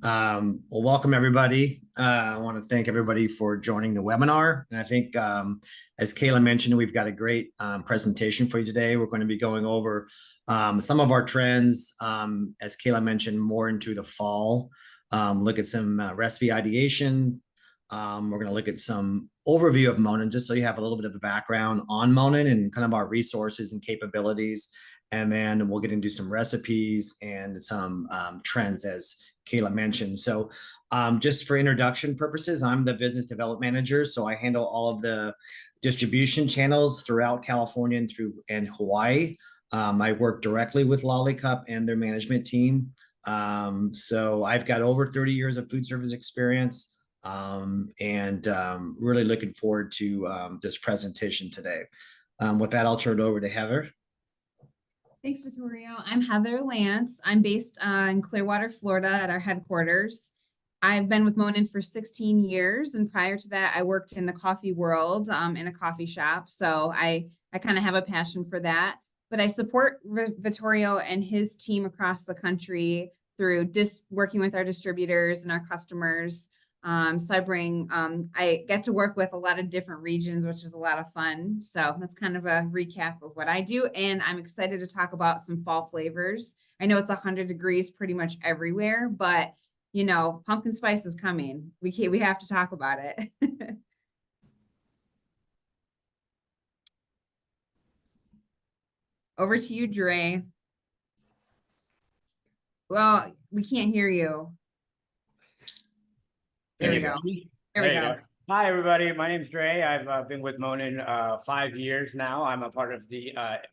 Well, welcome everybody. I want to thank everybody for joining the webinar. And I think, as Kayla mentioned, we've got a great presentation for you today. We're going to be going over some of our trends, as Kayla mentioned, more into the fall. Look at some recipe ideation. We're going to look at some overview of Monin, just so you have a little bit of a background on Monin and kind of our resources and capabilities. And then we'll get into some recipes and some trends, as Kayla mentioned. So just for introduction purposes, I'm the business development manager. So I handle all of the distribution channels throughout California and Hawaii. I work directly with Lollicup and their management team. So I've got over 30 years of food service experience, and really looking forward to this presentation today. With that, I'll turn it over to Heather. Thanks, Vittorio. I'm Heather Lance. I'm based in Clearwater, Florida at our headquarters. I've been with Monin for 16 years, and prior to that, I worked in the coffee world in a coffee shop. So I kind of have a passion for that. But I support Vittorio and his team across the country through working with our distributors and our customers. So I get to work with a lot of different regions, which is a lot of fun. So that's kind of a recap of what I do. And I'm excited to talk about some fall flavors. I know it's 100 degrees pretty much everywhere, but you know, pumpkin spice is coming. We have to talk about it. Over to you, Dre. Well, we can't hear you. There we go. There we go. Hi, everybody. My name's Dre. I've been with Monin 5 years now. I'm a part of the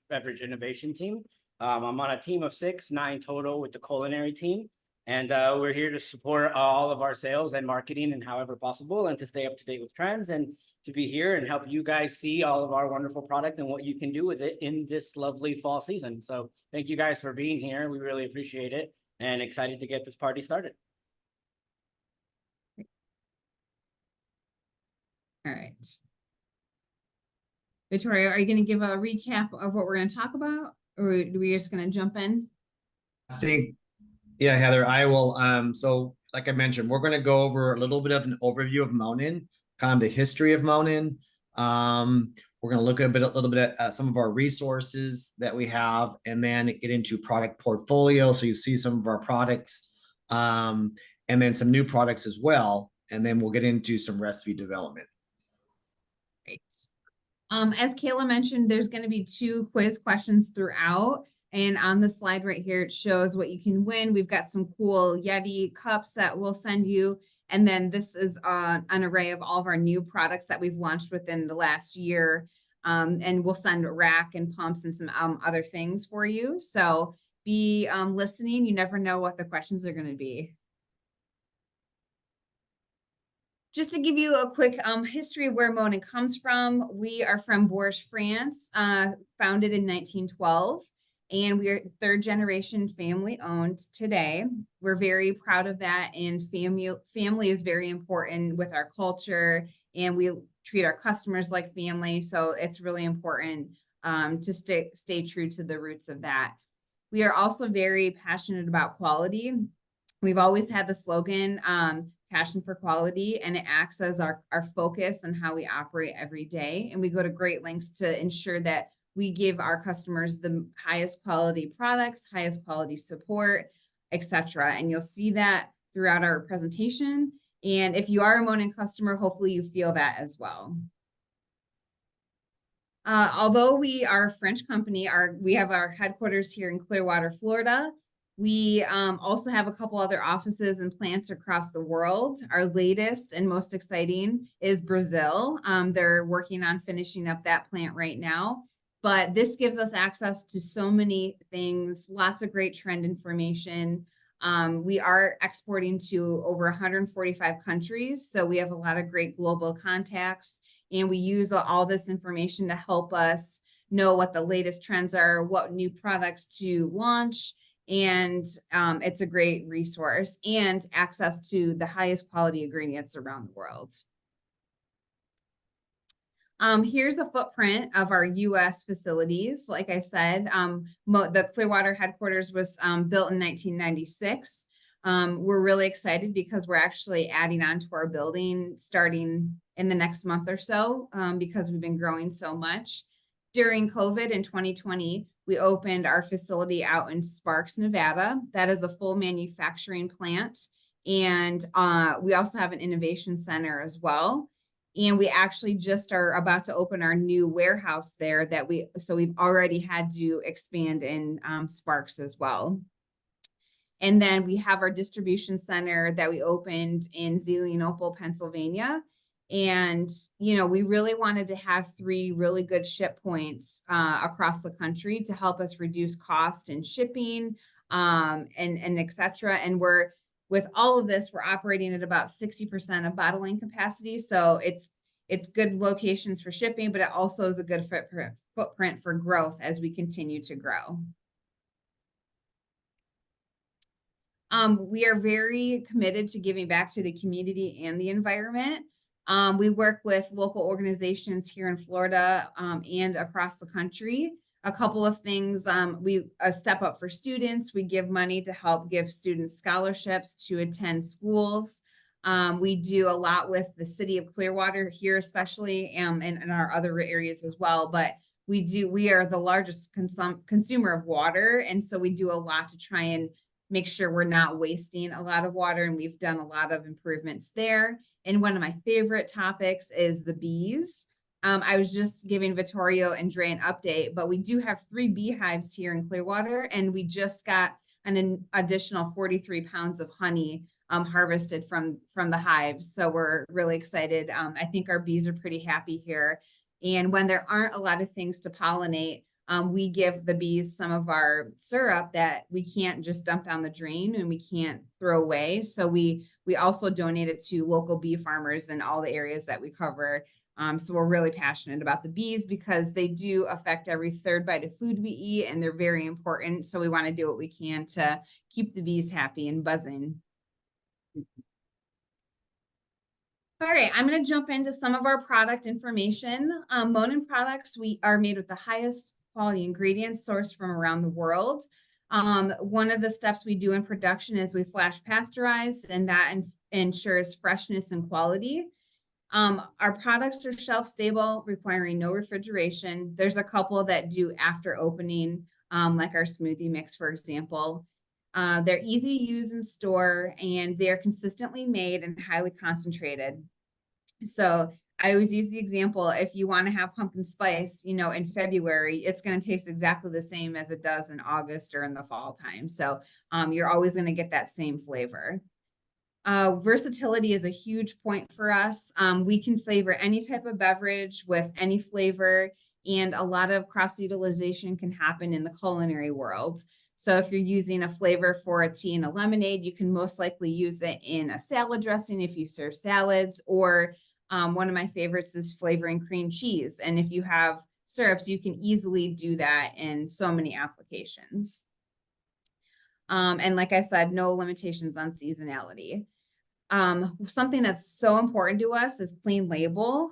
beverage innovation team. I'm on a team of 6, 9 total with the culinary team. And we're here to support all of our sales and marketing and however possible, and to stay up to date with trends, and to be here and help you guys see all of our wonderful product and what you can do with it in this lovely fall season. So thank you guys for being here. We really appreciate it and excited to get this party started. All right. Vittorio, are you going to give a recap of what we're going to talk about, or are we just going to jump in? I think, yeah, Heather, I will. So like I mentioned, we're going to go over a little bit of an overview of Monin, kind of the history of Monin. We're going to look a little bit at some of our resources that we have, and then get into product portfolio. So you see some of our products, and then some new products as well. And then we'll get into some recipe development. Great. As Kayla mentioned, there's going to be 2 quiz questions throughout. And on the slide right here, it shows what you can win. We've got some cool Yeti cups that we'll send you. And then this is an array of all of our new products that we've launched within the last year. And we'll send a rack and pumps and some other things for you. So be listening. You never know what the questions are going to be. Just to give you a quick history of where Monin comes from, we are from Bourges, France, founded in 1912, and we are 3rd generation family owned today. We're very proud of that, and family is very important with our culture, and we treat our customers like family, so it's really important to stay true to the roots of that. We are also very passionate about quality. We've always had the slogan, passion for quality, and it acts as our focus on how we operate every day. And we go to great lengths to ensure that we give our customers the highest quality products, highest quality support, etc. And you'll see that throughout our presentation. And if you are a Monin customer, hopefully you feel that as well. Although we are a French company, we have our headquarters here in Clearwater, Florida. We also have a couple other offices and plants across the world. Our latest and most exciting is Brazil. They're working on finishing up that plant right now. But this gives us access to so many things, lots of great trend information. We are exporting to over 145 countries. So we have a lot of great global contacts. And we use all this information to help us know what the latest trends are, what new products to launch. And it's a great resource and access to the highest quality ingredients around the world. Here's a footprint of our U.S. facilities. Like I said, the Clearwater headquarters was built in 1996. We're really excited because we're actually adding on to our building starting in the next month or so, because we've been growing so much. During COVID in 2020, we opened our facility out in Sparks, Nevada. That is a full manufacturing plant. And we also have an innovation center as well. And we actually just are about to open our new warehouse there so we've already had to expand in Sparks as well. And then we have our distribution center that we opened in Zelienople, Pennsylvania. And, you know, we really wanted to have 3 really good ship points across the country to help us reduce cost and shipping and et cetera. And with all of this, we're operating at about 60% of bottling capacity. So it's good locations for shipping, but it also is a good footprint for growth as we continue to grow. We are very committed to giving back to the community and the environment. We work with local organizations here in Florida and across the country. A couple of things, we step up for students. We give money to help give students scholarships to attend schools. We do a lot with the city of Clearwater here, especially, and in our other areas as well. But we are the largest consumer of water. And so we do a lot to try and make sure we're not wasting a lot of water. And we've done a lot of improvements there. And one of my favorite topics is the bees. I was just giving Vittorio and Dre an update, but we do have 3 beehives here in Clearwater, and we just got an additional 43 pounds of honey harvested from the hives. So we're really excited. I think our bees are pretty happy here. And when there aren't a lot of things to pollinate, we give the bees some of our syrup that we can't just dump down the drain and we can't throw away. So we also donate it to local bee farmers in all the areas that we cover. So we're really passionate about the bees because they do affect every 3rd bite of food we eat, and they're very important. So we want to do what we can to keep the bees happy and buzzing. All right, I'm going to jump into some of our product information. Monin Products, we are made with the highest quality ingredients sourced from around the world. One of the steps we do in production is we flash pasteurize, and that ensures freshness and quality. Our products are shelf stable, requiring no refrigeration. There's a couple that do after opening, like our smoothie mix, for example. They're easy to use and store, and they're consistently made and highly concentrated. So I always use the example, if you want to have pumpkin spice, you know, in February, it's going to taste exactly the same as it does in August or in the fall time. So you're always going to get that same flavor. Versatility is a huge point for us. We can flavor any type of beverage with any flavor, and a lot of cross-utilization can happen in the culinary world. So if you're using a flavor for a tea and a lemonade, you can most likely use it in a salad dressing if you serve salads, or one of my favorites is flavoring cream cheese. And if you have syrups, you can easily do that in so many applications. And like I said, no limitations on seasonality. Something that's so important to us is clean label.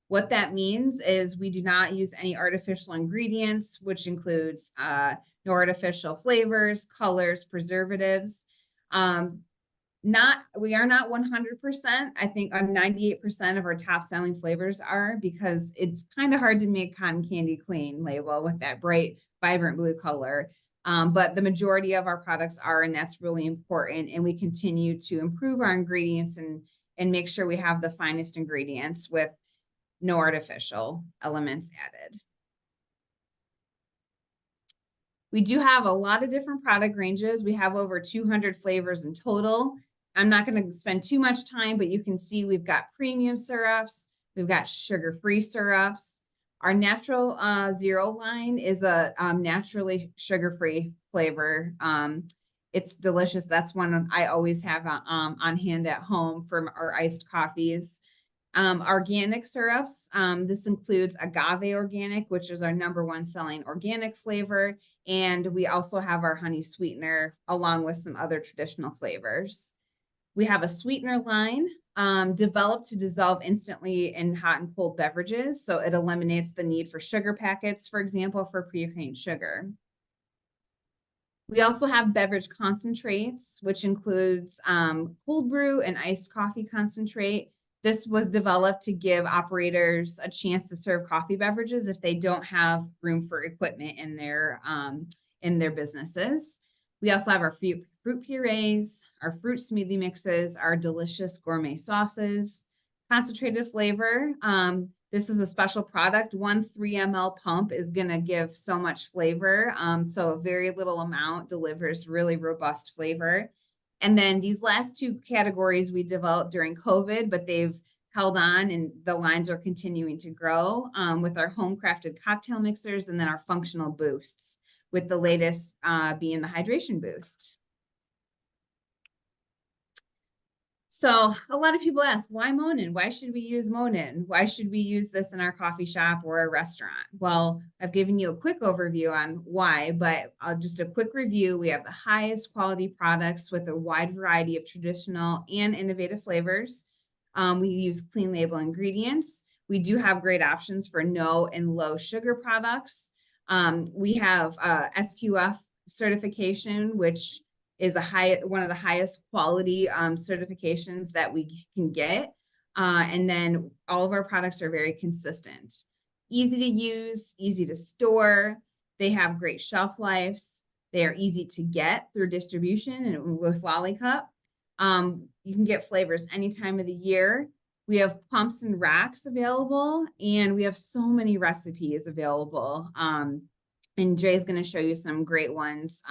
What that means is we do not use any artificial ingredients, which includes no artificial flavors, colors, preservatives. We are not 100%. I think 98% of our top selling flavors are, because it's kind of hard to make cotton candy clean label with that bright, vibrant blue color. But the majority of our products are, and that's really important. And we continue to improve our ingredients and make sure we have the finest ingredients with no artificial elements added. We do have a lot of different product ranges. We have over 200 flavors in total. I'm not going to spend too much time, but you can see we've got premium syrups. We've got sugar-free syrups. Our natural zero line is a naturally sugar-free flavor. It's delicious. That's one I always have on hand at home for our iced coffees. Organic syrups. This includes agave organic, which is our #1 selling organic flavor. And we also have our honey sweetener along with some other traditional flavors. We have a sweetener line developed to dissolve instantly in hot and cold beverages. So it eliminates the need for sugar packets, for example, for pre-cane sugar. We also have beverage concentrates, which includes cold brew and iced coffee concentrate. This was developed to give operators a chance to serve coffee beverages if they don't have room for equipment in their businesses. We also have our fruit purees, our fruit smoothie mixes, our delicious gourmet sauces, concentrated flavor. This is a special product. 1 3 ml pump is going to give so much flavor. So a very little amount delivers really robust flavor. And then these last two categories we developed during COVID, but they've held on and the lines are continuing to grow with our home crafted cocktail mixers and then our functional boosts, with the latest being the hydration boost. So a lot of people ask, why Monin? Why should we use Monin? Why should we use this in our coffee shop or a restaurant? Well, I've given you a quick overview on why, but just a quick review. We have the highest quality products with a wide variety of traditional and innovative flavors. We use clean label ingredients. We do have great options for no and low sugar products. We have SQF certification, which is one of the highest quality certifications that we can get. And then all of our products are very consistent, easy to use, easy to store. They have great shelf lives. They are easy to get through distribution and with Lollicup. You can get flavors any time of the year. We have pumps and racks available, and we have so many recipes available. And Jay's going to show you some great ones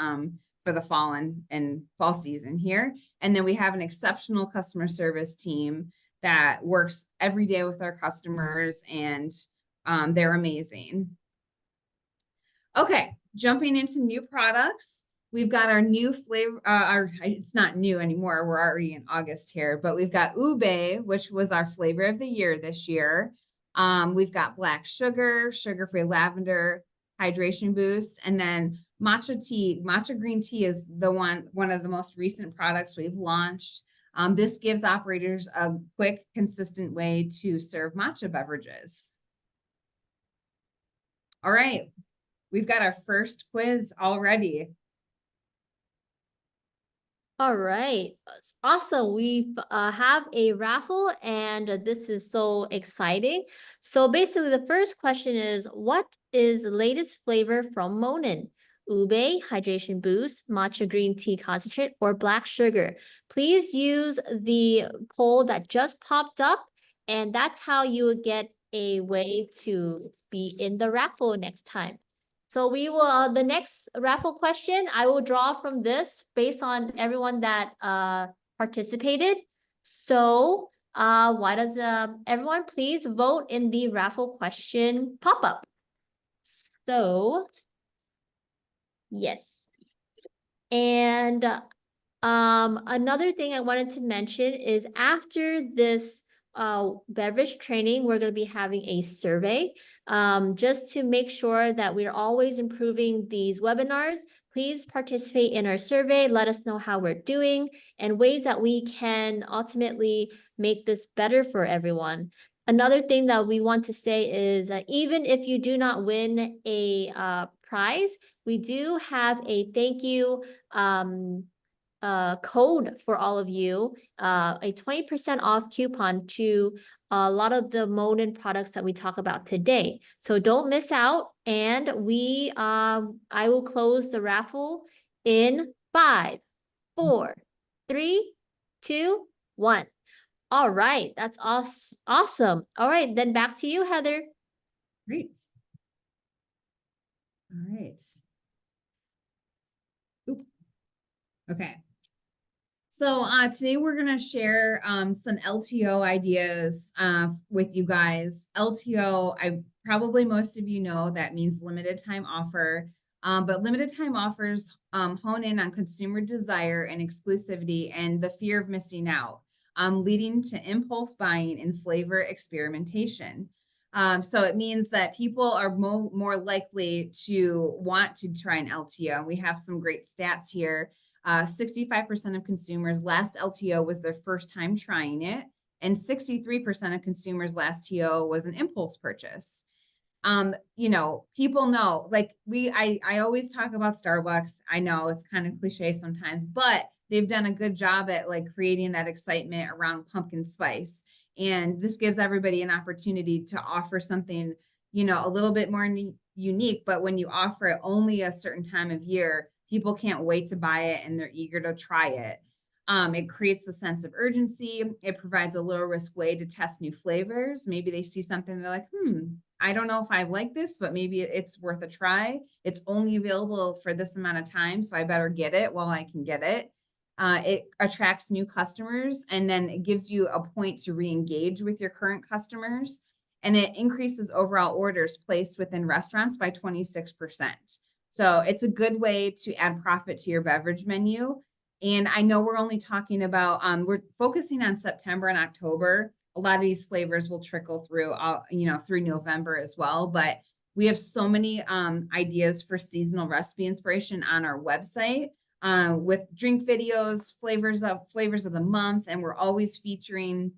for the fall and fall season here. And then we have an exceptional customer service team that works every day with our customers, and they're amazing. Okay, jumping into new products. We've got our new flavor, it's not new anymore, we're already in August here, but we've got ube, which was our flavor of the year this year. We've got black sugar, sugar-free lavender, hydration boost, and then matcha tea. Matcha green tea is one of the most recent products we've launched. This gives operators a quick, consistent way to serve matcha beverages. All right, we've got our first quiz already. All right, awesome. We have a raffle, and this is so exciting. So basically, the first question is, what is the latest flavor from Monin? Ube, hydration boost, matcha green tea concentrate, or black sugar? Please use the poll that just popped up, and that's how you would get a way to be in the raffle next time. So we will, the next raffle question, I will draw from this based on everyone that participated. So why does everyone please vote in the raffle question pop-up? So, yes. And another thing I wanted to mention is after this beverage training, we're going to be having a survey just to make sure that we're always improving these webinars. Please participate in our survey. Let us know how we're doing and ways that we can ultimately make this better for everyone. Another thing that we want to say is even if you do not win a prize, we do have a thank you code for all of you, a 20% off coupon to a lot of the Monin products that we talk about today. So don't miss out. And I will close the raffle in 5, 4, 3, 2, 1. All right, that's awesome. All right, then back to you, Heather. Great. All right. Oop. Okay. So today we're going to share some LTO ideas with you guys. LTO, probably most of you know that means limited time offer, but limited time offers hone in on consumer desire and exclusivity and the fear of missing out, leading to impulse buying and flavor experimentation. So it means that people are more likely to want to try an LTO. We have some great stats here. 65% of consumers last LTO was their first time trying it, and 63% of consumers last TO was an impulse purchase. You know, people know, like I always talk about Starbucks. I know it's kind of cliche sometimes, but they've done a good job at like creating that excitement around pumpkin spice. And this gives everybody an opportunity to offer something, you know, a little bit more unique, but when you offer it only a certain time of year, people can't wait to buy it and they're eager to try it. It creates a sense of urgency. It provides a low risk way to test new flavors. Maybe they see something, they're like, I don't know if I like this, but maybe it's worth a try. It's only available for this amount of time, so I better get it while I can get it. It attracts new customers, and then it gives you a point to re-engage with your current customers. And it increases overall orders placed within restaurants by 26%. So it's a good way to add profit to your beverage menu. And I know we're only talking about, we're focusing on September and October. A lot of these flavors will trickle through, you know, through November as well. But we have so many ideas for seasonal recipe inspiration on our website with drink videos, flavors of the month, and we're always featuring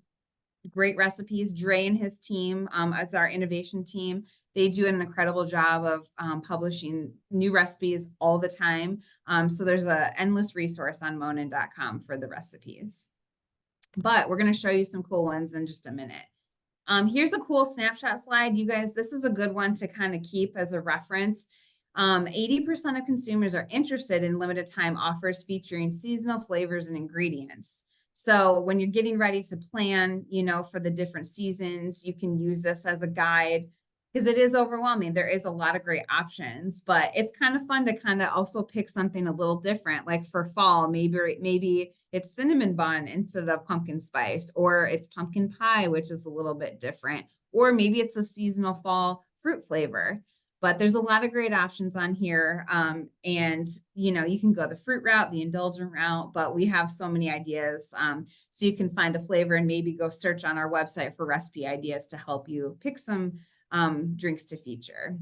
great recipes. Dre and his team, as our innovation team, they do an incredible job of publishing new recipes all the time. So there's an endless resource on monin.com for the recipes. But we're going to show you some cool ones in just a minute. Here's a cool snapshot slide. You guys, this is a good one to kind of keep as a reference. 80% of consumers are interested in limited time offers featuring seasonal flavors and ingredients. So when you're getting ready to plan, you know, for the different seasons, you can use this as a guide because it is overwhelming. There is a lot of great options, but it's kind of fun to kind of also pick something a little different. Like for fall, maybe it's cinnamon bun instead of pumpkin spice, or it's pumpkin pie, which is a little bit different, or maybe it's a seasonal fall fruit flavor. But there's a lot of great options on here. And, you know, you can go the fruit route, the indulgent route, but we have so many ideas. So you can find a flavor and maybe go search on our website for recipe ideas to help you pick some drinks to feature.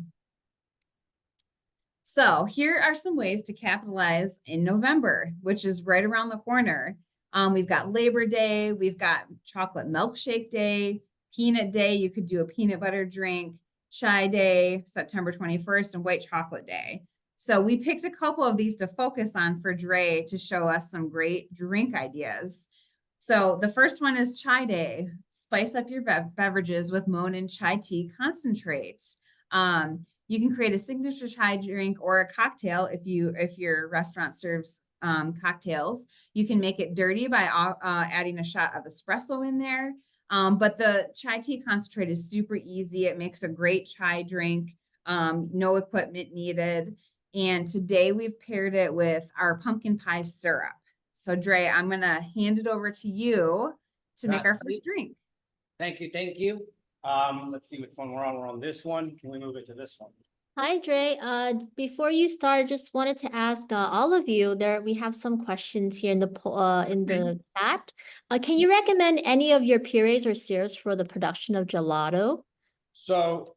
So here are some ways to capitalize in November, which is right around the corner. We've got Labor Day, we've got Chocolate Milkshake Day, Peanut Day. You could do a peanut butter drink. Chai Day, September 21st, and White Chocolate Day. So we picked a couple of these to focus on for Dre to show us some great drink ideas. So the first one is Chai Day. Spice up your beverages with Monin chai tea concentrates. You can create a signature chai drink or a cocktail if your restaurant serves cocktails. You can make it dirty by adding a shot of espresso in there. But the chai tea concentrate is super easy. It makes a great chai drink, no equipment needed. And today we've paired it with our pumpkin pie syrup. So Dre, I'm gonna hand it over to you to make our first drink. Thank you, thank you. Let's see which one we're on. We're on this one. Can we move it to this one? Hi, Dre. Before you start, just wanted to ask all of you. We have some questions here in the chat. Can you recommend any of your purees or syrups for the production of gelato? So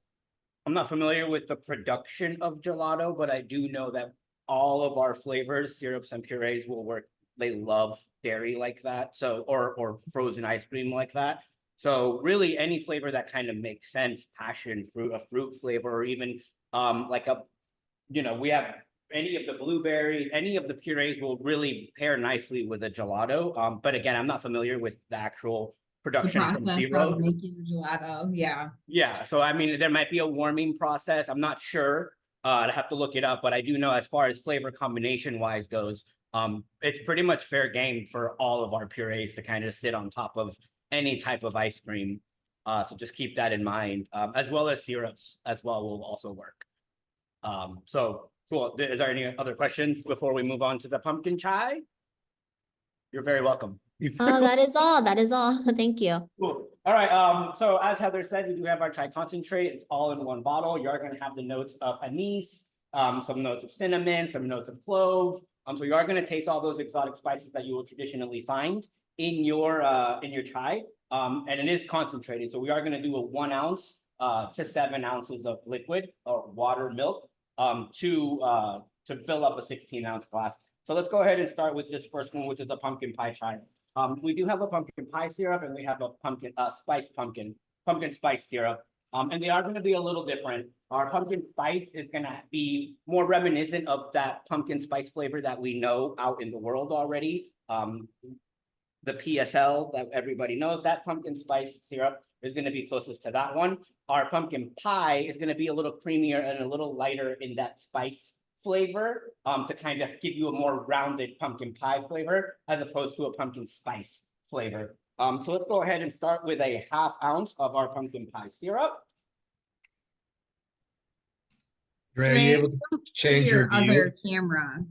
I'm not familiar with the production of gelato, but I do know that all of our flavors, syrups and purees will work. They love dairy like that. So, or frozen ice cream like that. So really any flavor that kind of makes sense, passion fruit, a fruit flavor, or even like a, you know, we have any of the blueberries, any of the purees will really pair nicely with a gelato. But again, I'm not familiar with the actual production The from process zero. of making the gelato, yeah. Yeah, so I mean, there might be a warming process. I'm not sure. I'd have to look it up, but I do know as far as flavor combination wise goes, it's pretty much fair game for all of our purees to kind of sit on top of any type of ice cream. So just keep that in mind, as well as syrups as well will also work. So cool. Is there any other questions before we move on to the pumpkin chai? You're very welcome. That is all. That is all. Thank you. Cool. All right. So as Heather said, we do have our chai concentrate. It's all in one bottle. You are going to have the notes of anise, some notes of cinnamon, some notes of clove. So you are going to taste all those exotic spices that you will traditionally find in your chai. And it is concentrated. So we are going to do a 1 ounce to 7 ounces of liquid or water milk to fill up a 16-ounce glass. So let's go ahead and start with this first one, which is the pumpkin pie chai. We do have a pumpkin pie syrup and we have a pumpkin spice syrup. And they are gonna be a little different. Our pumpkin spice is gonna be more reminiscent of that pumpkin spice flavor that we know out in the world already. The PSL that everybody knows, that pumpkin spice syrup is gonna be closest to that one. Our pumpkin pie is gonna be a little creamier and a little lighter in that spice flavor, to kind of give you a more rounded pumpkin pie flavor as opposed to a pumpkin spice flavor. So let's go ahead and start with a 1/2 ounce of our pumpkin pie syrup. Dre, are you able to Dre, change your view? other camera,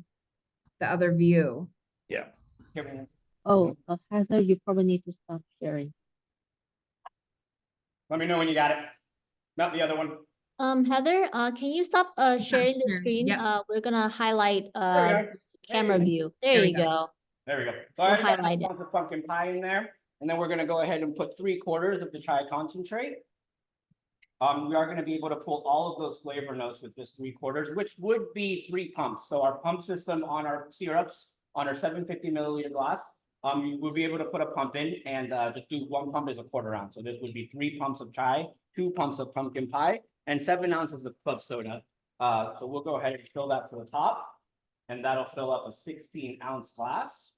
the other view. Yeah. Oh, Heather, you probably need to stop sharing. Let me know when you got it. Not the other one. Heather, can you stop sharing the sure. screen? Yep. We're gonna highlight There we are. camera Hey. view. There There we you go. go. There we go. So We'll I got highlight it. ounce of pumpkin pie in there, and then we're gonna go ahead and put 3/4 of the chai concentrate. We are gonna be able to pull all of those flavor notes with this 3/4, which would be 3 pumps. So our pump system on our syrups, on our 750 milliliter glass, you will be able to put a pump in and just do 1 pump is a 1/4 ounce. So this would be 3 pumps of chai, 2 pumps of pumpkin pie, and 7 ounces of club soda. So we'll go ahead and fill that to the top, and that'll fill up a 16-ounce glass.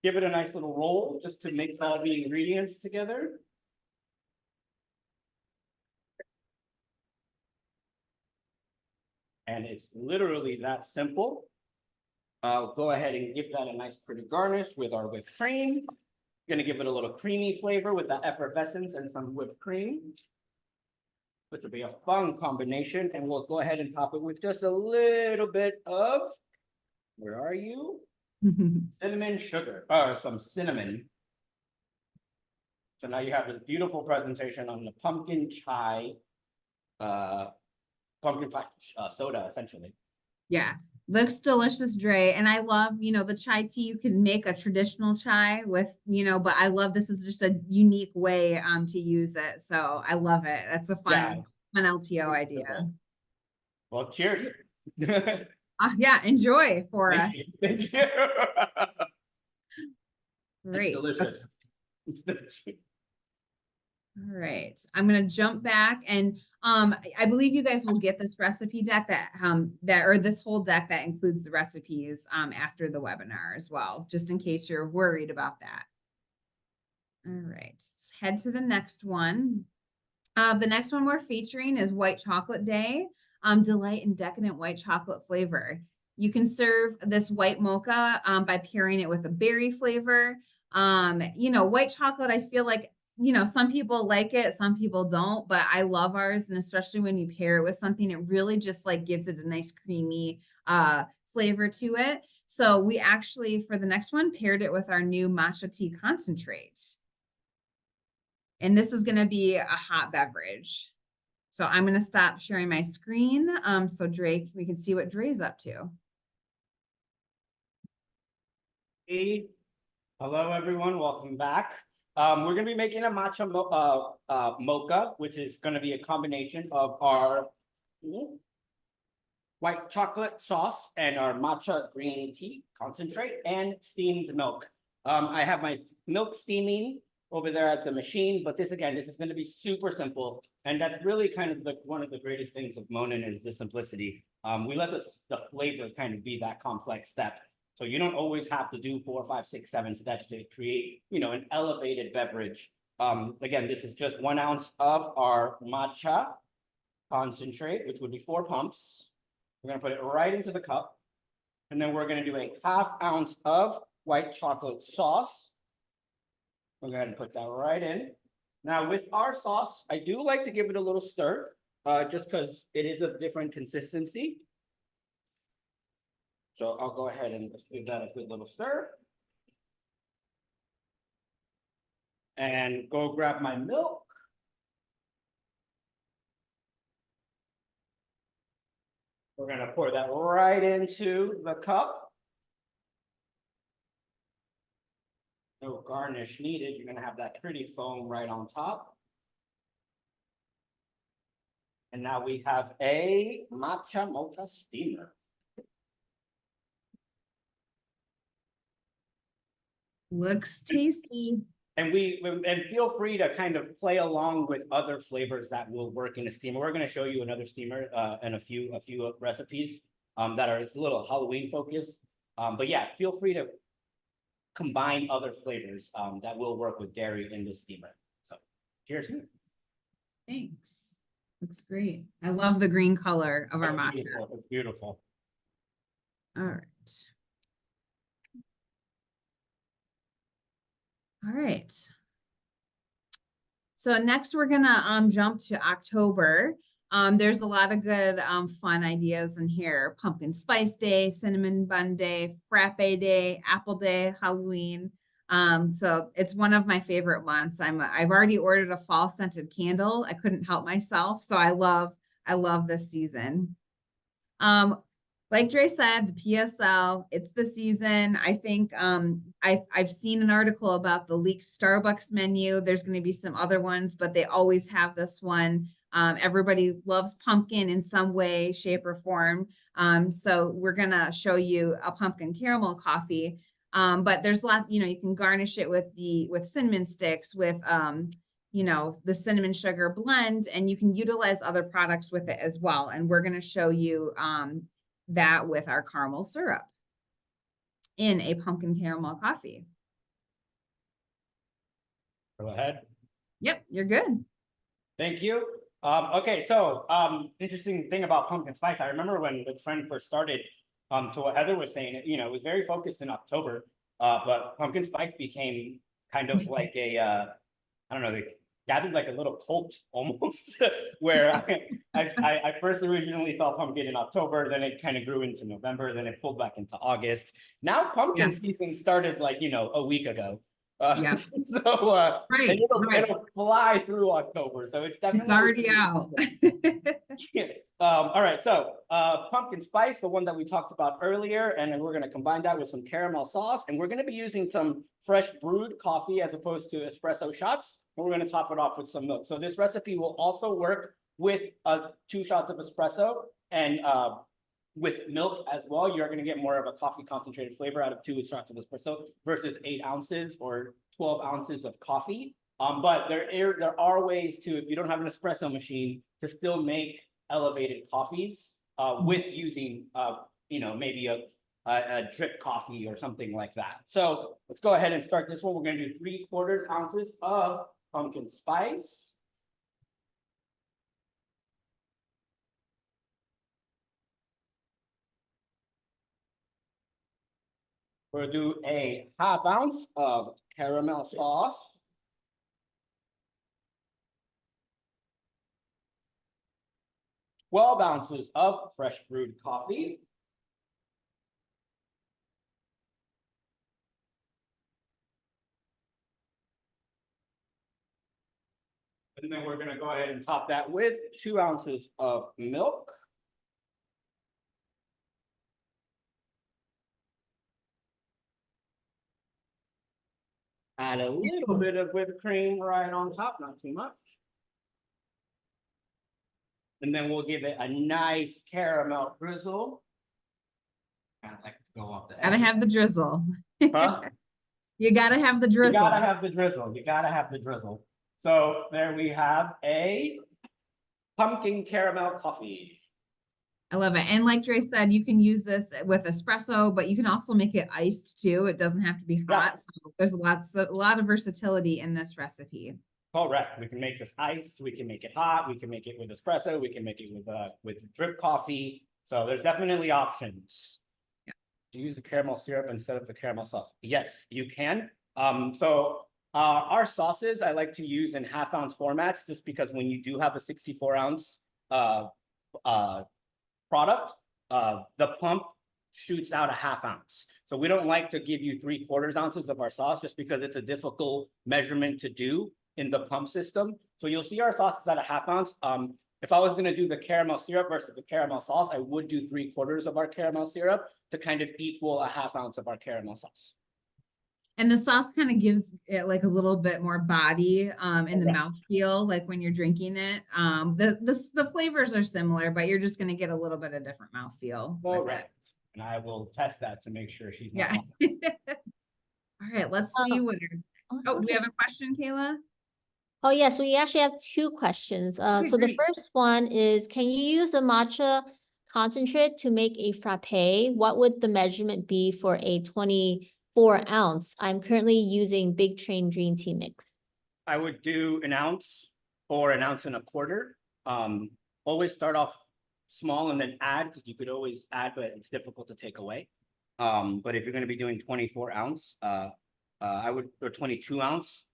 Give it a nice little roll just to mix all the ingredients together. And it's literally that simple. I'll go ahead and give that a nice pretty garnish with our whipped cream. Gonna give it a little creamy flavor with that effervescence and some whipped cream, which will be a fun combination. And we'll go ahead and top it with just a little bit of, where are you? Cinnamon sugar, or some cinnamon. So now you have this beautiful presentation on the pumpkin chai, pumpkin pie soda, essentially. Yeah, looks delicious, Dre. And I love, the chai tea. You can make a traditional chai with, but I love this is just a unique way to use it. So I love it. That's a fun LTO idea. Well, cheers. Yeah, enjoy for us. Thank you. Great. It's delicious. It's delicious. All right, I'm gonna jump back and I believe you guys will get this recipe deck or this whole deck that includes the recipes after the webinar as well, just in case you're worried about that. All right, let's head to the next one. The next one we're featuring is White Chocolate Day. Delight in decadent white chocolate flavor. You can serve this white mocha by pairing it with a berry flavor. White chocolate, I feel like, some people like it, some people don't, but I love ours. And especially when you pair it with something, it really just like gives it a nice creamy flavor to it. So we actually, for the next one, paired it with our new matcha tea concentrate. And this is going to be a hot beverage. So I'm going to stop sharing my screen. So Drake, we can see what Dre's up to. Hey, hello everyone, welcome back. We're gonna be making a matcha mocha, which is gonna be a combination of our white chocolate sauce and our matcha green tea concentrate and steamed milk. I have my milk steaming over there at the machine, but this is gonna be super simple. And that's really kind of one of the greatest things of Monin is the simplicity. We let the flavor kind of be that complex step. So you don't always have to do 4, 5, 6, 7 steps to create, an elevated beverage. Again, this is just 1 ounce of our matcha concentrate, which would be 4 pumps. We're gonna put it right into the cup. And then we're gonna do a 1/2 ounce of white chocolate sauce. We'll go ahead and put that right in. Now with our sauce, I do like to give it a little stir, just because it is a different consistency. So I'll go ahead and give that a good little stir. And go grab my milk. We're gonna pour that right into the cup. No garnish needed. You're gonna have that pretty foam right on top. And now we have a matcha mocha steamer. Looks tasty. And feel free to kind of play along with other flavors that will work in a steamer. We're going to show you another steamer and a few recipes that are, it's a little Halloween focused. But yeah, feel free to combine other flavors that will work with dairy in the steamer. So cheers. Thanks. Looks great. I love the green color of our It's matcha. beautiful. It's beautiful. All right. All right. So next we're gonna jump to October. There's a lot of good fun ideas in here. Pumpkin spice day, cinnamon bun day, frappe day, apple day, Halloween. So it's one of my favorite months. I've already ordered a fall scented candle. I couldn't help myself. So I love this season. Like Dre said, the PSL, it's the season. I think I've seen an article about the leaked Starbucks menu. There's going to be some other ones, but they always have this one. Everybody loves pumpkin in some way, shape, or form. So we're going to show you a pumpkin caramel coffee. But there's a lot, you can garnish it with cinnamon sticks, with the cinnamon sugar blend, and you can utilize other products with it as well. And we're going to show you that with our caramel syrup in a pumpkin caramel coffee. Go ahead. Yep, you're good. Thank you. Okay, so interesting thing about pumpkin spice. I remember when the trend first started, to what Heather was saying, it was very focused in October, but pumpkin spice became kind of like a, I don't know, they gathered like a little cult almost, where I first originally saw pumpkin in October, then it kind of grew into November, then it pulled back into August. Now pumpkin season started like, a week ago. Yeah. So Right, it'll fly through October. So it's definitely already out. All right, so pumpkin spice, the one that we talked about earlier, and then we're going to combine that with some caramel sauce, and we're going to be using some fresh brewed coffee as opposed to espresso shots, and we're going to top it off with some milk. So this recipe will also work with 2 shots of espresso and with milk as well. You're going to get more of a coffee concentrated flavor out of 2 shots of espresso versus 8 ounces or 12 ounces of coffee. But there are ways to, if you don't have an espresso machine, to still make elevated coffees with using, maybe a drip coffee or something like that. So let's go ahead and start this one. We're going to do 3/4 ounces of pumpkin spice. We'll do a 1/2 ounce of caramel sauce. $12 ounces of fresh brewed coffee. And then we're going to go ahead and top that with 2 ounces of milk. Add a little bit of whipped cream right on top, not too much. And then we'll give it a nice caramel drizzle. I like to go off the edge. Gotta have the drizzle. Huh? You gotta have the You drizzle. gotta have the drizzle. You gotta have the drizzle. So there we have a pumpkin caramel coffee. I love it. And like Dre said, you can use this with espresso, but you can also make it iced too. It doesn't have to be hot. Yeah. So there's a lot of versatility in this recipe. Correct. We can make this iced. We can make it hot. We can make it with espresso. We can make it with drip coffee. So there's definitely options. Yeah. Do you use the caramel syrup instead of the caramel sauce? Yes, you can. Our sauces I like to use in 1/2 ounce formats, just because when you do have a 64 ounce product, the pump shoots out a 1/2 ounce. So we don't like to give you 3/4 ounces of our sauce, just because it's a difficult measurement to do in the pump system. So you'll see our sauce is at a 1/2 ounce. If I was going to do the caramel syrup versus the caramel sauce, I would do 3/4 of our caramel syrup to kind of equal a 1/2 ounce of our caramel sauce. And the sauce kind of gives it like a little bit more body in the mouthfeel, like when you're drinking it. The flavors are similar, but you're just going to get a little bit of different mouthfeel. Correct. And I will test that to make sure she's not. Yeah. All right, let's see what Oh, do we have a question, Kayla? Oh, yes, we actually have two questions. Okay, So the great. first one is, can you use the matcha concentrate to make a frappe? What would the measurement be for a 24 ounce? I'm currently using Big Train green tea mix. I would do an ounce or an ounce and a quarter. Always start off small and then add, because you could always add, but it's difficult to take away. But if you're gonna be doing 24 ounce, I would, or 22 ounce,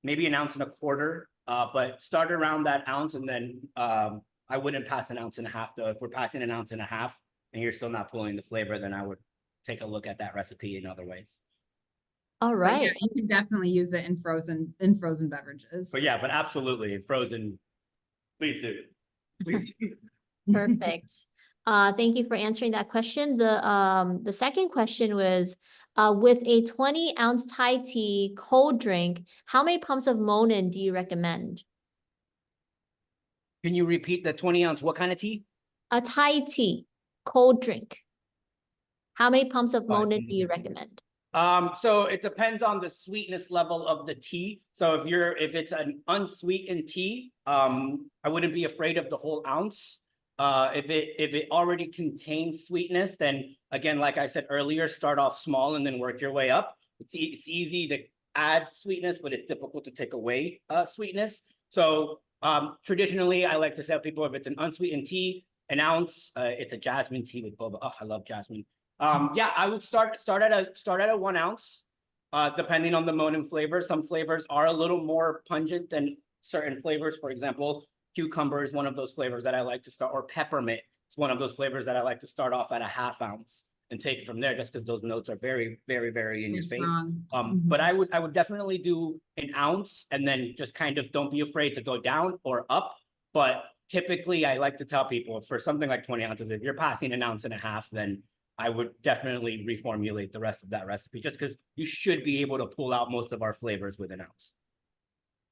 maybe an ounce and a quarter, but start around that ounce and then I wouldn't pass an ounce and a half though. If we're passing an ounce and a half and you're still not pulling the flavor, then I would take a look at that recipe in other ways. All But yeah, right. you can definitely use it in frozen beverages. But yeah, but absolutely, in frozen, please do. Please do. Perfect. Thank you for answering that question. The second question was, with a 20 ounce Thai tea cold drink, how many pumps of Monin do you recommend? Can you repeat the 20 ounce, what kind of tea? A Thai tea cold drink. How many pumps of Oh, I Monin didn't do you hear. recommend? So it depends on the sweetness level of the tea. So if it's an unsweetened tea, I wouldn't be afraid of the whole ounce. If it already contains sweetness, then again, like I said earlier, start off small and then work your way up. It's easy to add sweetness, but it's difficult to take away sweetness. So traditionally, I like to tell people if it's an unsweetened tea, an ounce. It's a jasmine tea with boba. Oh, I love jasmine. Yeah, I would start at a 1 ounce, depending on the Monin flavor. Some flavors are a little more pungent than certain flavors. For example, cucumber is one of those flavors that I like to start, or peppermint is one of those flavors that I like to start off at a 1/2 ounce and take it from there, just because those notes are very, very, very in your face. Strong. But I would definitely do an ounce and then just kind of don't be afraid to go down or up. But typically, I like to tell people for something like 20 ounces, if you're passing an ounce and a half, then I would definitely reformulate the rest of that recipe, just because you should be able to pull out most of our flavors with an ounce.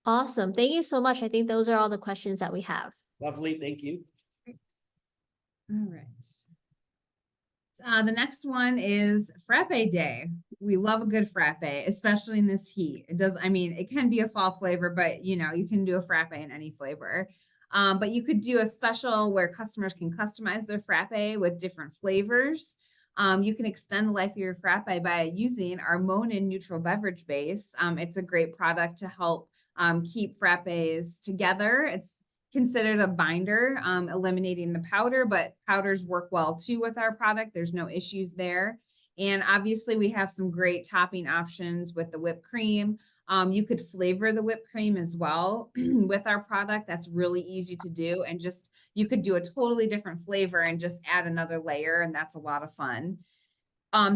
Awesome. Thank you so much. I think those are all the questions that we have. Lovely, thank you. All right. The next one is frappe day. We love a good frappe, especially in this heat. It does, I mean, it can be a fall flavor, but you know, you can do a frappe in any flavor. But you could do a special where customers can customize their frappe with different flavors. You can extend the life of your frappe by using our Monin neutral beverage base. It's a great product to help keep frappes together. It's considered a binder, eliminating the powder, but powders work well too with our product. There's no issues there. And obviously we have some great topping options with the whipped cream. You could flavor the whipped cream as well with our product. That's really easy to do. And just, you could do a totally different flavor and just add another layer. And that's a lot of fun.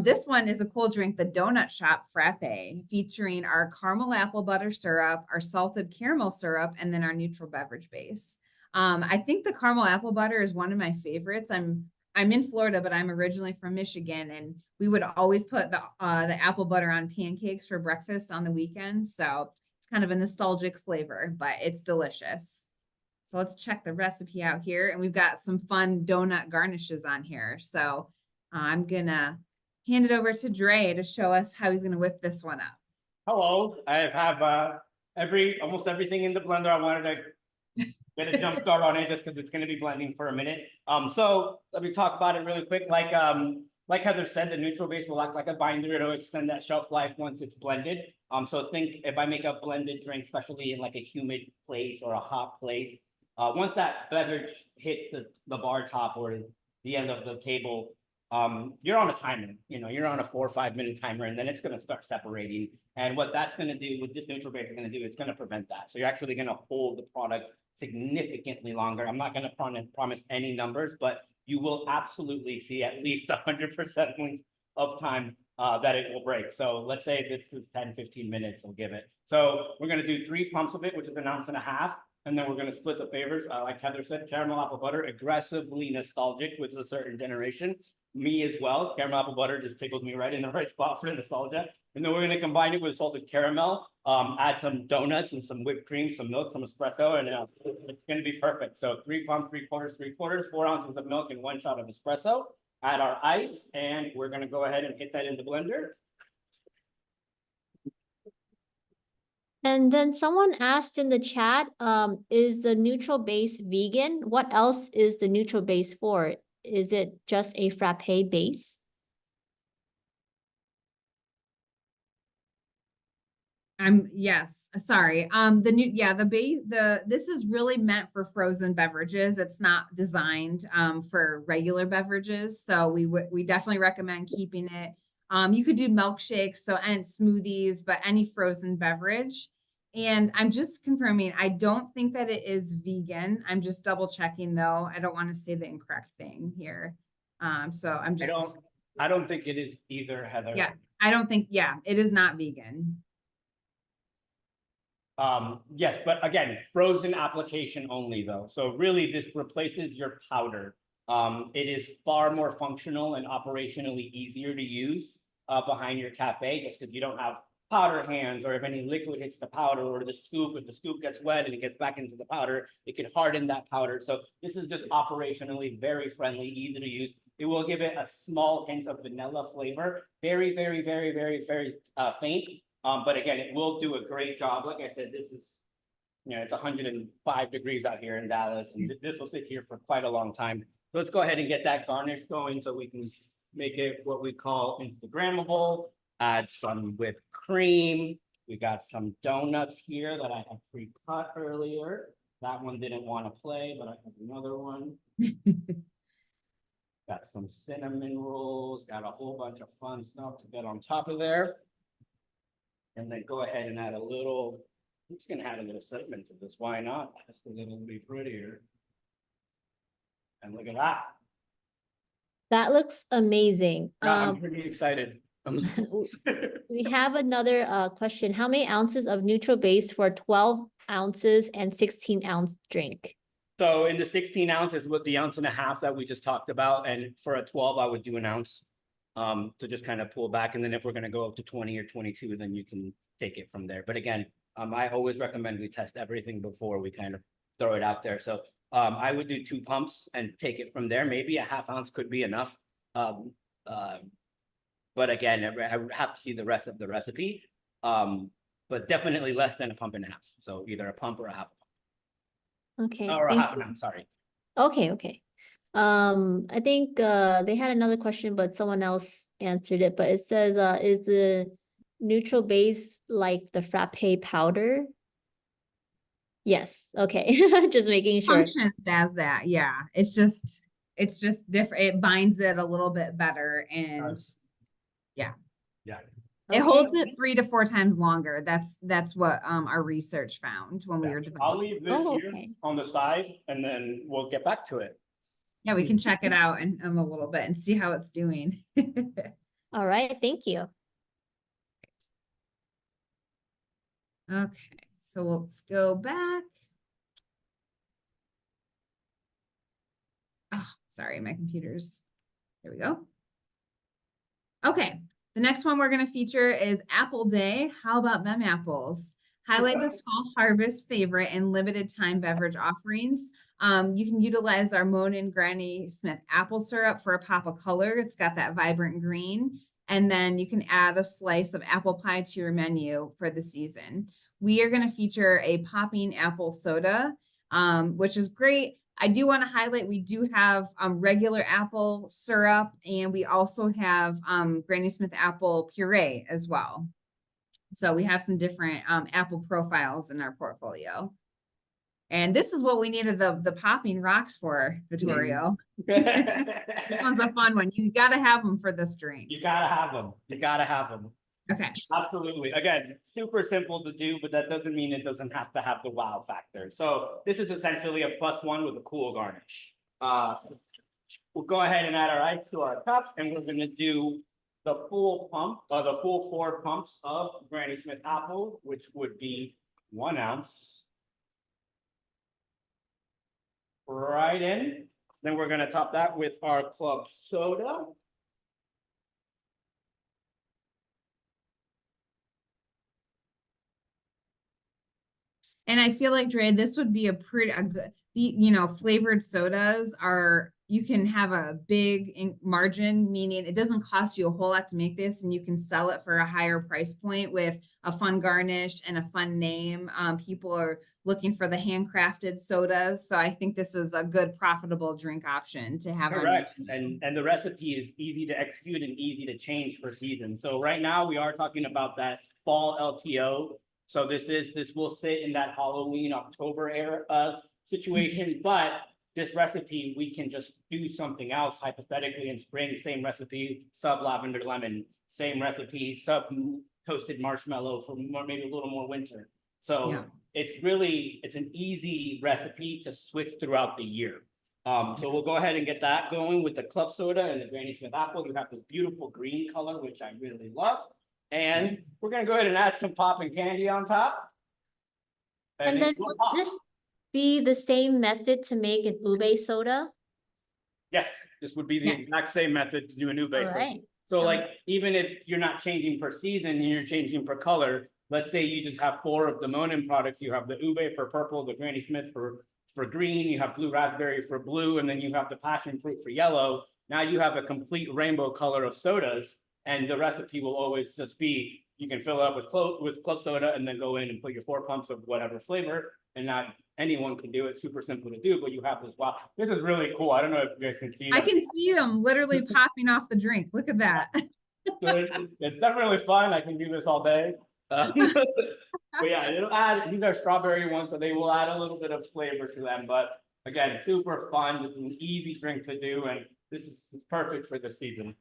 This one is a cold drink, the Donut Shop Frappe, featuring our caramel apple butter syrup, our salted caramel syrup, and then our neutral beverage base. I think the caramel apple butter is one of my favorites. I'm in Florida, but I'm originally from Michigan, and we would always put the apple butter on pancakes for breakfast on the weekends. So it's kind of a nostalgic flavor, but it's delicious. So let's check the recipe out here, and we've got some fun donut garnishes on here. So I'm gonna hand it over to Dre to show us how he's going to whip this one up. Hello, I have almost everything in the blender. I wanted to get a jump start on it just because it's going to be blending for a minute. So let me talk about it really quick. Like Heather said, the neutral base will act like a binder. It'll extend that shelf life once it's blended. So think if I make a blended drink, especially in like a humid place or a hot place, once that beverage hits the bar top or the end of the table, you're on a timer, you're on a 4 or 5 minute timer, and then it's going to start separating. And what that's going to do with this neutral base is going to do, it's going to prevent that. So you're actually going to hold the product significantly longer. I'm not going to promise any numbers, but you will absolutely see at least 100% of time that it will break. So let's say if this is 10-15 minutes, I'll give it. So we're going to do 3 pumps of it, which is an ounce and a half. And then we're going to split the flavors. Like Heather said, caramel apple butter, aggressively nostalgic with a certain generation. Me as well. Caramel apple butter just tickles me right in the right spot for the nostalgia. And then we're going to combine it with salted caramel, add some donuts and some whipped cream, some milk, some espresso, and it's going to be perfect. So 3 pumps, 3/4, 4 ounces of milk, and 1 shot of espresso. Add our ice, and we're going to go ahead and hit that in the blender. And then someone asked in the chat, is the neutral base vegan? What else is the neutral base for? Is it just a frappe base? Yes, sorry. The new, yeah, this is really meant for frozen beverages. It's not designed for regular beverages. So we definitely recommend keeping it. You could do milkshakes, and smoothies, but any frozen beverage. And I'm just confirming, I don't think that it is vegan. I'm just double checking though. I don't want to say the incorrect thing here. So I'm just, I don't think it is either, Heather. yeah, I don't think, yeah, it is not vegan. Yes, but again, frozen application only though. So really this replaces your powder. It is far more functional and operationally easier to use behind your cafe, just because you don't have powder hands, or if any liquid hits the powder or the scoop, if the scoop gets wet and it gets back into the powder, it could harden that powder. So this is just operationally very friendly, easy to use. It will give it a small hint of vanilla flavor, very, very, very, very, very faint. But again, it will do a great job. Like I said, this is, it's 105 degrees out here in Dallas, and this will sit here for quite a long time. So let's go ahead and get that garnish going so we can make it what we call Instagrammable. Add some whipped cream. We got some donuts here that I had pre-cut earlier. That one didn't want to play, but I have another one. Got some cinnamon rolls, got a whole bunch of fun stuff to get on top of there. And then go ahead and add a little, I'm just gonna add a little cinnamon to this, why not? Just a little bit prettier. And look at that. That looks amazing. I'm pretty excited. We have another question. How many ounces of neutral base for 12 ounces and 16-ounce drink? So in the 16 ounces with the 1.5 ounces that we just talked about, and for a 12, I would do 1 ounce. To just kind of pull back, and then if we're going to go up to 20 or 22, then you can take it from there. But again, I always recommend we test everything before we kind of throw it out there. So I would do 2 pumps and take it from there. Maybe a 1/2 ounce could be enough. But again, I would have to see the rest of the recipe. But definitely less than 1.5 pumps. So either a pump or a 1/2 pump. Okay. Or a 1/2 ounce, sorry. Okay. I think they had another question, but someone else answered it. But it says, is the neutral base like the frappe powder? Yes. Okay. Just making sure. Functions as that, yeah. It's just different. It binds it a little bit better, and yeah. It holds it 3 to 4 times longer. That's what our research found when we were developing. I'll leave this here on the side, and then we'll get back to it. Yeah, we can check it out in a little bit and see how it's doing. All right, thank you. Okay, so let's go back. Oh, sorry, my computer's, there we go. Okay, the next one we're going to feature is Apple Day. How about them apples? Highlight this fall harvest favorite and limited time beverage offerings. You can utilize our Monin Granny Smith apple syrup for a pop of color. It's got that vibrant green. And then you can add a slice of apple pie to your menu for the season. We are going to feature a popping apple soda, which is great. I do want to highlight, we do have regular apple syrup, and we also have Granny Smith apple puree as well. So we have some different apple profiles in our portfolio. And this is what we needed the popping rocks for, Vittorio. This one's a fun one. You got to have them for this drink. You gotta have them. You gotta have them. Okay. Absolutely. Again, super simple to do, but that doesn't mean it doesn't have to have the wow factor. So this is essentially a +1 with a cool garnish. We'll go ahead and add our ice to our cup, and we're gonna do the full pump, the full 4 pumps of Granny Smith apple, which would be 1 ounce. Right in. Then we're gonna top that with our club soda. And I feel like, Dre, this would be a pretty good, flavored sodas are you can have a big margin, meaning it doesn't cost you a whole lot to make this, and you can sell it for a higher price point with a fun garnish and a fun name. People are looking for the handcrafted sodas, so I think this is a good profitable drink option to have. Correct, and the recipe is easy to execute and easy to change for season. So right now we are talking about that fall LTO. So this will sit in that Halloween October era situation, but this recipe, we can just do something else hypothetically in spring. Same recipe, sub lavender lemon. Same recipe, sub toasted marshmallow for maybe a little more winter. So Yeah. it's an easy recipe to switch throughout the year. So we'll go ahead and get that going with the club soda and the Granny Smith apple. You have this beautiful green color, which I really love. And we're gonna go ahead and add some popping candy on top. And then would this be the same method to make an ube soda? Yes, this would be the Yes. exact same method to do a new All base. right. So Sounds- like, even if you're not changing per season and you're changing per color, let's say you just have 4 of the Monin products, you have the ube for purple, the Granny Smith for green, you have blue raspberry for blue, and then you have the passion fruit for yellow. Now you have a complete rainbow color of sodas, and the recipe will always just be, you can fill it up with club soda and then go in and put your 4 pumps of whatever flavor, and not anyone can do it, super simple to do, but you have this, wow, this is really cool. I don't know if you guys can see. I that. can see them literally popping off the drink. Look at that. So it's definitely fun. I can do this all day. But yeah, it'll add, these are strawberry ones, so they will add a little bit of flavor to them. But again, super fun. It's an easy drink to do, and this is perfect for the season.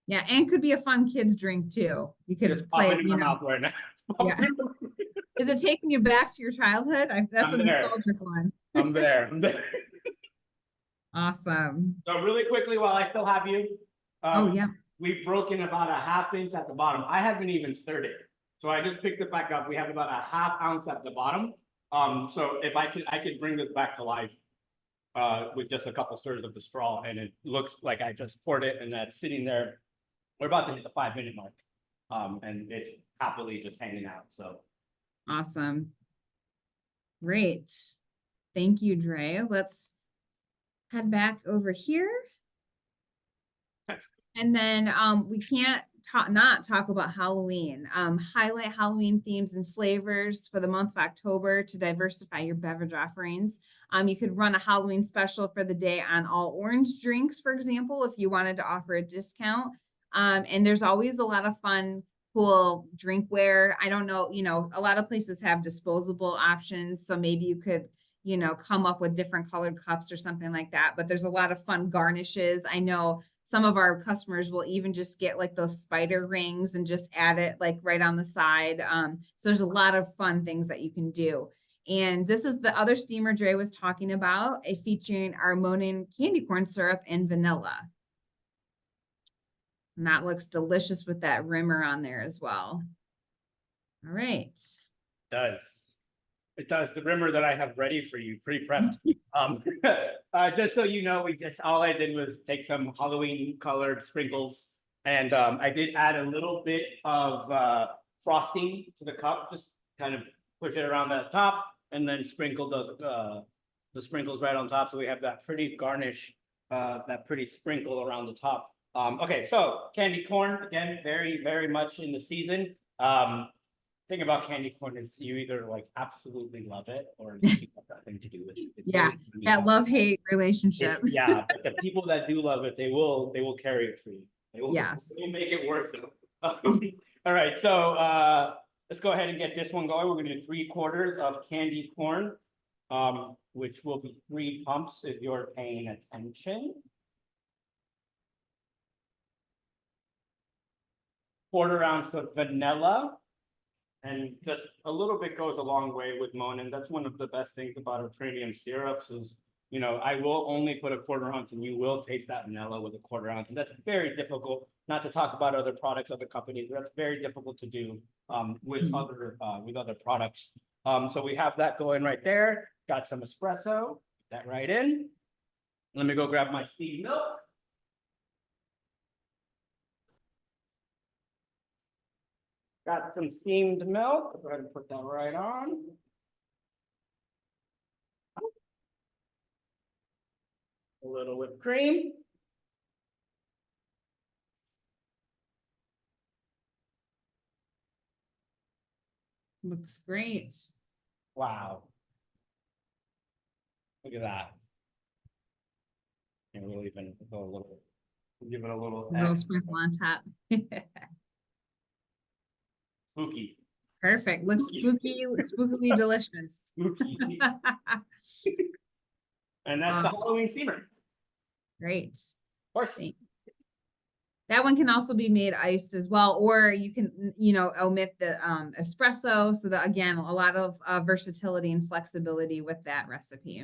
Yeah, and could be a fun kids drink too. You could It's play popping it, in you my know. mouth right now. Yeah. Is it taking you back to your childhood? That's a I'm there. nostalgic one. I'm there. Awesome. So really quickly, while I still have you. Oh, yeah. We've broken about a 1/2 inch at the bottom. I haven't even stirred it. So I just picked it back up. We have about a 1/2 ounce at the bottom. So if I could bring this back to life with just a couple stirs of the straw, and it looks like I just poured it and that's sitting there. We're about to hit the 5-minute mark. And it's happily just hanging out. So Awesome. Great. Thank you, Dre. Let's head back over here. Thanks. And then we can't not talk about Halloween. Highlight Halloween themes and flavors for the month of October to diversify your beverage offerings. You could run a Halloween special for the day on all orange drinks, for example, if you wanted to offer a discount. And there's always a lot of fun, cool drinkware. I don't know, a lot of places have disposable options. So maybe you could, come up with different colored cups or something like that. But there's a lot of fun garnishes. I know some of our customers will even just get like those spider rings and just add it like right on the side. So there's a lot of fun things that you can do. And this is the other steamer Dre was talking about, featuring our Monin candy corn syrup and vanilla. And that looks delicious with that rimmer on there as well. All right. It does. The rimmer that I have ready for you, pre-prepped. Just so you know, all I did was take some Halloween colored sprinkles, and I did add a little bit of frosting to the cup, just kind of push it around the top, and then sprinkle the sprinkles right on top, so we have that pretty garnish, that pretty sprinkle around the top. Okay, so candy corn, again, very, very much in the season. Thing about candy corn is you either like absolutely love it or you have nothing to do with it. Yeah, that love-hate relationship. Yeah, but the people that do love it, they will carry it for you. They will make it worth it. All right, so let's go ahead and get this one going. We're gonna do 3/4 of candy corn, which will be 3 pumps if you're paying attention. 1/4 ounce of vanilla. And just a little bit goes a long way with Monin. That's one of the best things about our premium syrups is, I will only put a 1/4 ounce and you will taste that vanilla with a 1/4 ounce. And that's very difficult, not to talk about other products, other companies, but that's very difficult to do with other products. So we have that going right there. Got some espresso, put that right in. Let me go grab my steamed milk. Got some steamed milk. Go ahead and put that right on. A little whipped cream. Looks great. Wow. Look at that. And we'll even go a little, give it a little A little extra sprinkle on top. spooky. Perfect. Looks spooky, spookily delicious. Spooky. And that's the Halloween steamer. Great. Of course. Thank- That one can also be made iced as well, or you can, omit the espresso. So that, again, a lot of versatility and flexibility with that recipe.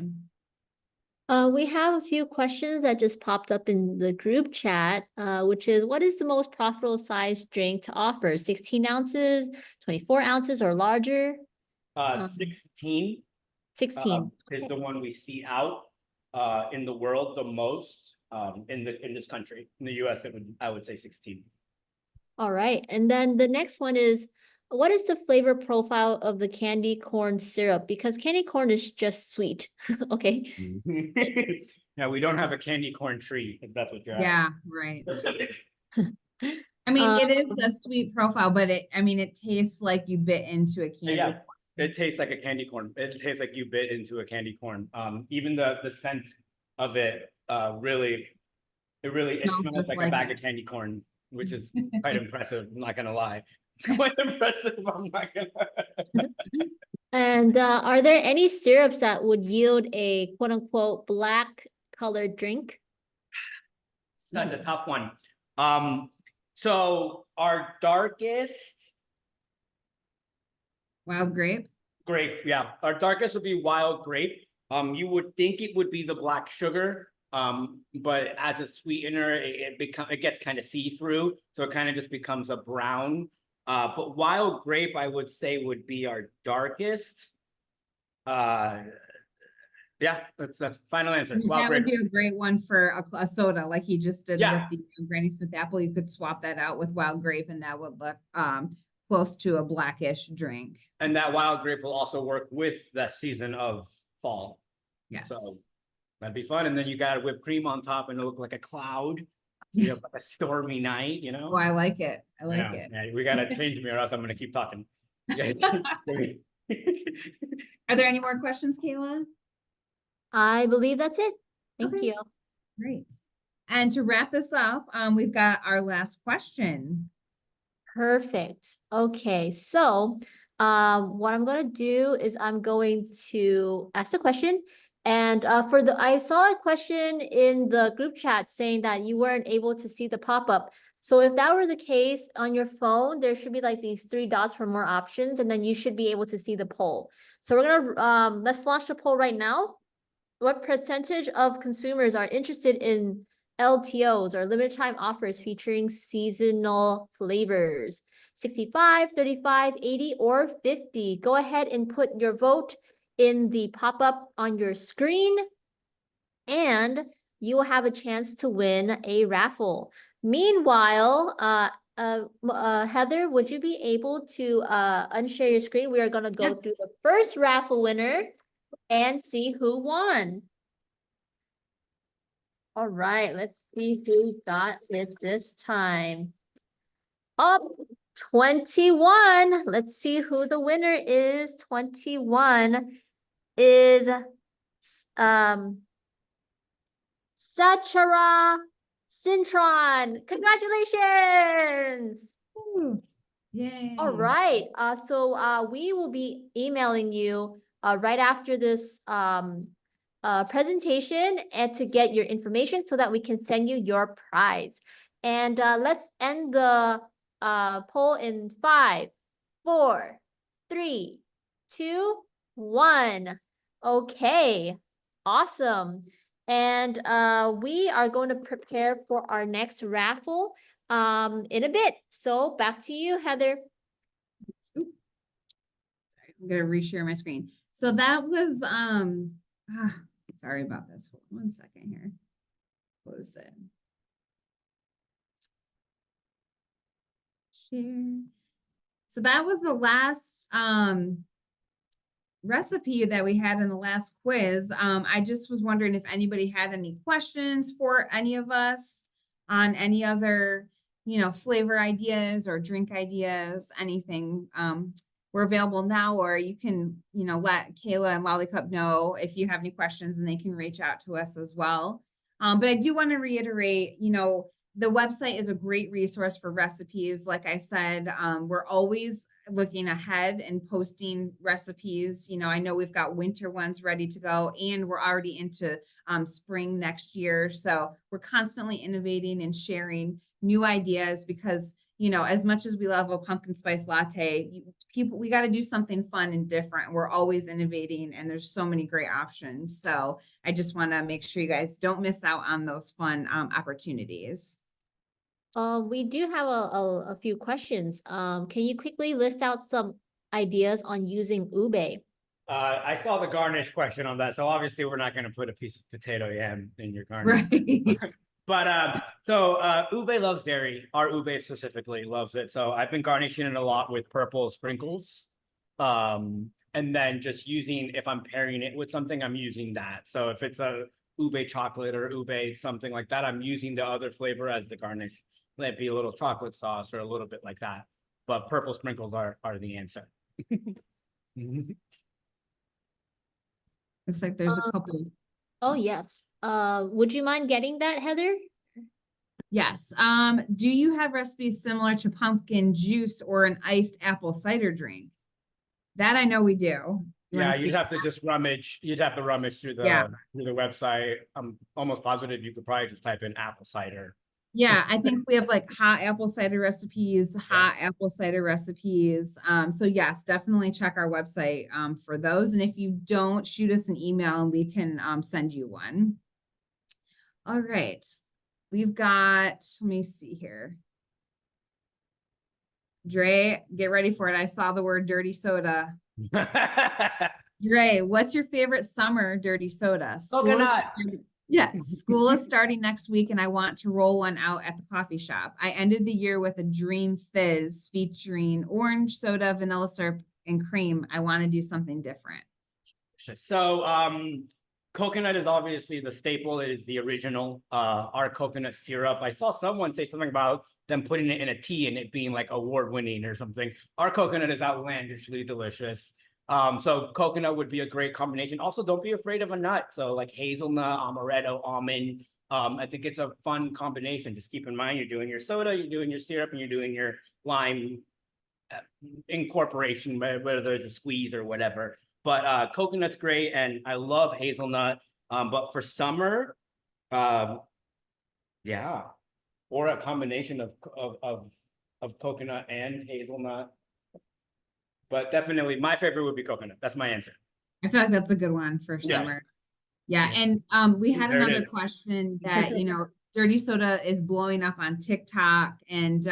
We have a few questions that just popped up in the group chat, which is what is the most profitable size drink to offer? 16 ounces, 24 ounces, or larger? 16 16. is Okay. the one we see out in the world the most in this country. In the US, I would say 16. All right. And then the next one is, what is the flavor profile of the candy corn syrup? Because candy corn is just sweet. Okay. Yeah, we don't have a candy corn tree, if that's what you're Yeah, right. asking. I mean, Uh, it is a sweet profile, but it tastes like you bit into a candy. Yeah, it tastes like a candy corn. It tastes like you bit into a candy corn. Even the scent of it really it Smells smells just like a like bag it. of candy corn, which is quite impressive. I'm not gonna lie. It's quite impressive. I'm not gonna. And are there any syrups that would yield a quote unquote black colored drink? Such a tough one. So our darkest Wild grape. grape, yeah, our darkest would be wild grape. You would think it would be the black sugar, but as a sweetener, it gets kind of see-through, so it kind of just becomes a brown. But wild grape, I would say, would be our darkest. Yeah, that's final answer. Wild That would grape. be a great one for a soda, like he just did Yeah. with the Granny Smith apple. You could swap that out with wild grape, and that would look close to a blackish drink. And that wild grape will also work with the season of fall. Yes. So that'd be fun. And then you got whipped cream on top and it'll look like a cloud. You have like a stormy night, you know? Oh, I like it. I like Yeah, it. yeah, we gotta change me or else I'm gonna keep talking. Are there any more questions, Kayla? I believe that's it. Thank Okay. you. Great. And to wrap this up, we've got our last question. Perfect. Okay, so what I'm gonna do is I'm going to ask the question. And I saw a question in the group chat saying that you weren't able to see the pop-up. So if that were the case on your phone, there should be like these 3 dots for more options, and then you should be able to see the poll. So we're gonna let's launch the poll right now. What percentage of consumers are interested in LTOs or limited time offers featuring seasonal flavors? 65, 35, 80, or 50. Go ahead and put your vote in the pop-up on your screen, and you will have a chance to win a raffle. Meanwhile, Heather, would you be able to unshare your screen? We are going to go through Yes. the first raffle winner and see who won. All right, let's see who got it this time. Up 21. Let's see who the winner is. 21 is Sachara Cintron. Congratulations. Yay. All right. So we will be emailing you right after this presentation and to get your information so that we can send you your prize. And let's end the poll in 5, 4, 3, 2, 1. Okay, awesome. And we are going to prepare for our next raffle in a bit. So back to you, Heather. Sorry, I'm gonna reshare my screen. So that was sorry about this. Hold on 1 second here. Close it. Share. So that was the last recipe that we had in the last quiz. I just was wondering if anybody had any questions for any of us on any other, flavor ideas or drink ideas, anything. We're available now, or you can, let Kayla and Lollicup know if you have any questions, and they can reach out to us as well. But I do want to reiterate, the website is a great resource for recipes. Like I said, we're always looking ahead and posting recipes. I know we've got winter ones ready to go, and we're already into spring next year. So we're constantly innovating and sharing new ideas because, as much as we love a pumpkin spice latte, we got to do something fun and different. We're always innovating, and there's so many great options. So I just want to make sure you guys don't miss out on those fun opportunities. We do have a few questions. Can you quickly list out some ideas on using ube? I saw the garnish question on that, so obviously we're not going to put a piece of potato yam in your garnish. Right. But ube loves dairy. Our ube specifically loves it. So I've been garnishing it a lot with purple sprinkles. And then just using, if I'm pairing it with something, I'm using that. So if it's a ube chocolate or ube something like that, I'm using the other flavor as the garnish. Let it be a little chocolate sauce or a little bit like that. But purple sprinkles are the answer. Looks like there's a couple. Oh, yes. Would you mind getting that, Heather? Yes. Do you have recipes similar to pumpkin juice or an iced apple cider drink? That I know we do. Yeah, you'd have to just rummage. You'd have to rummage through the website. I'm almost positive you could probably just type in apple cider. Yeah, I think we have like hot apple cider recipes, apple cider recipes. So yes, definitely check our website for those. And if you don't, shoot us an email and we can send you one. All right. We've got, let me see here. Dre, get ready for it. I saw the word dirty soda. Dre, what's your favorite summer dirty soda? Yes, school is starting next week, and I want to roll one out at the coffee shop. I ended the year with a dream fizz featuring orange soda, vanilla syrup, and cream. I want to do something different. So, coconut is obviously the staple. It is the original. Our coconut syrup. I saw someone say something about them putting it in a tea and it being like award-winning or something. Our coconut is outlandishly delicious. So coconut would be a great combination. Also, don't be afraid of a nut. So like hazelnut, amaretto, almond. I think it's a fun combination. Just keep in mind, you're doing your soda, you're doing your syrup, and you're doing your lime incorporation, whether it's a squeeze or whatever. But coconut's great, and I love hazelnut. But for summer, yeah, or a combination of coconut and hazelnut. But definitely my favorite would be coconut. That's my answer. I feel like that's a good one for summer. Yeah. And we had another question that, dirty soda is blowing up on TikTok. And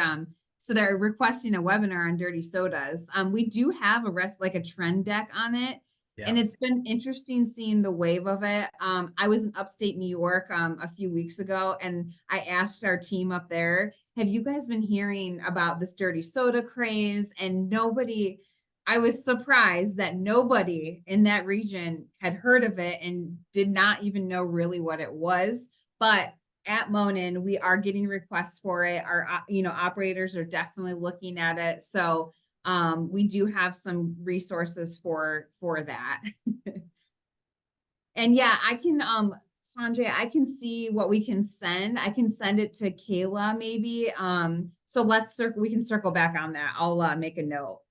so they're requesting a webinar on dirty sodas. We do have a trend deck on it. Yeah. And it's been interesting seeing the wave of it. I was in upstate New York a few weeks ago, and I asked our team up there, have you guys been hearing about this dirty soda craze? And I was surprised that nobody in that region had heard of it and did not even know really what it was. But at Monin, we are getting requests for it. Our, operators are definitely looking at it. So we do have some resources for that. And yeah, I can, Sanjay, I can see what we can send. I can send it to Kayla maybe. So we can circle back on that. I'll make a note.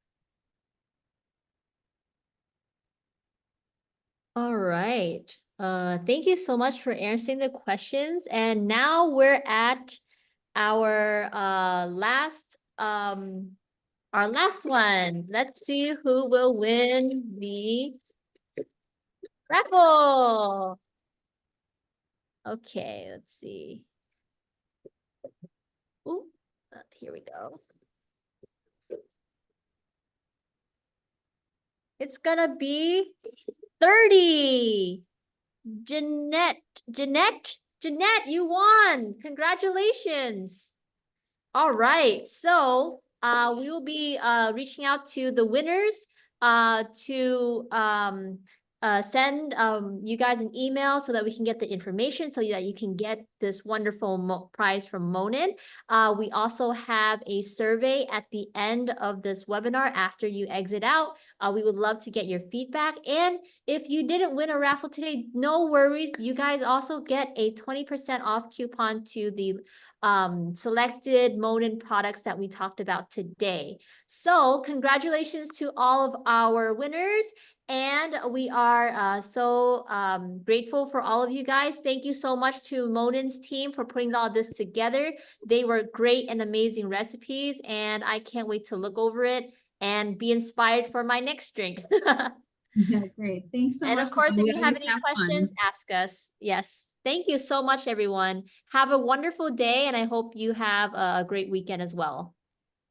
All right. Thank you so much for answering the questions. And now we're at our last one. Let's see who will win the raffle. Okay, let's see. Ooh, here we go. It's gonna be 30. Jeanette, you won. Congratulations. All right. So we will be reaching out to the winners to send you guys an email so that we can get the information so that you can get this wonderful prize from Monin. We also have a survey at the end of this webinar after you exit out. We would love to get your feedback. And if you didn't win a raffle today, no worries. You guys also get a 20% off coupon to the selected Monin products that we talked about today. So congratulations to all of our winners. And we are so grateful for all of you guys. Thank you so much to Monin's team for putting all this together. They were great and amazing recipes, and I can't wait to look over it and be inspired for my next drink. Yeah, great. Thanks so much. And of course, Monin. if We you have always any questions, fun. ask us. Yes. Thank you so much, everyone. Have a wonderful day, and I hope you have a great weekend as well.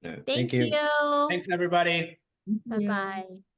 Thank Thank you. you. Thanks, everybody. Thank you. Bye-bye.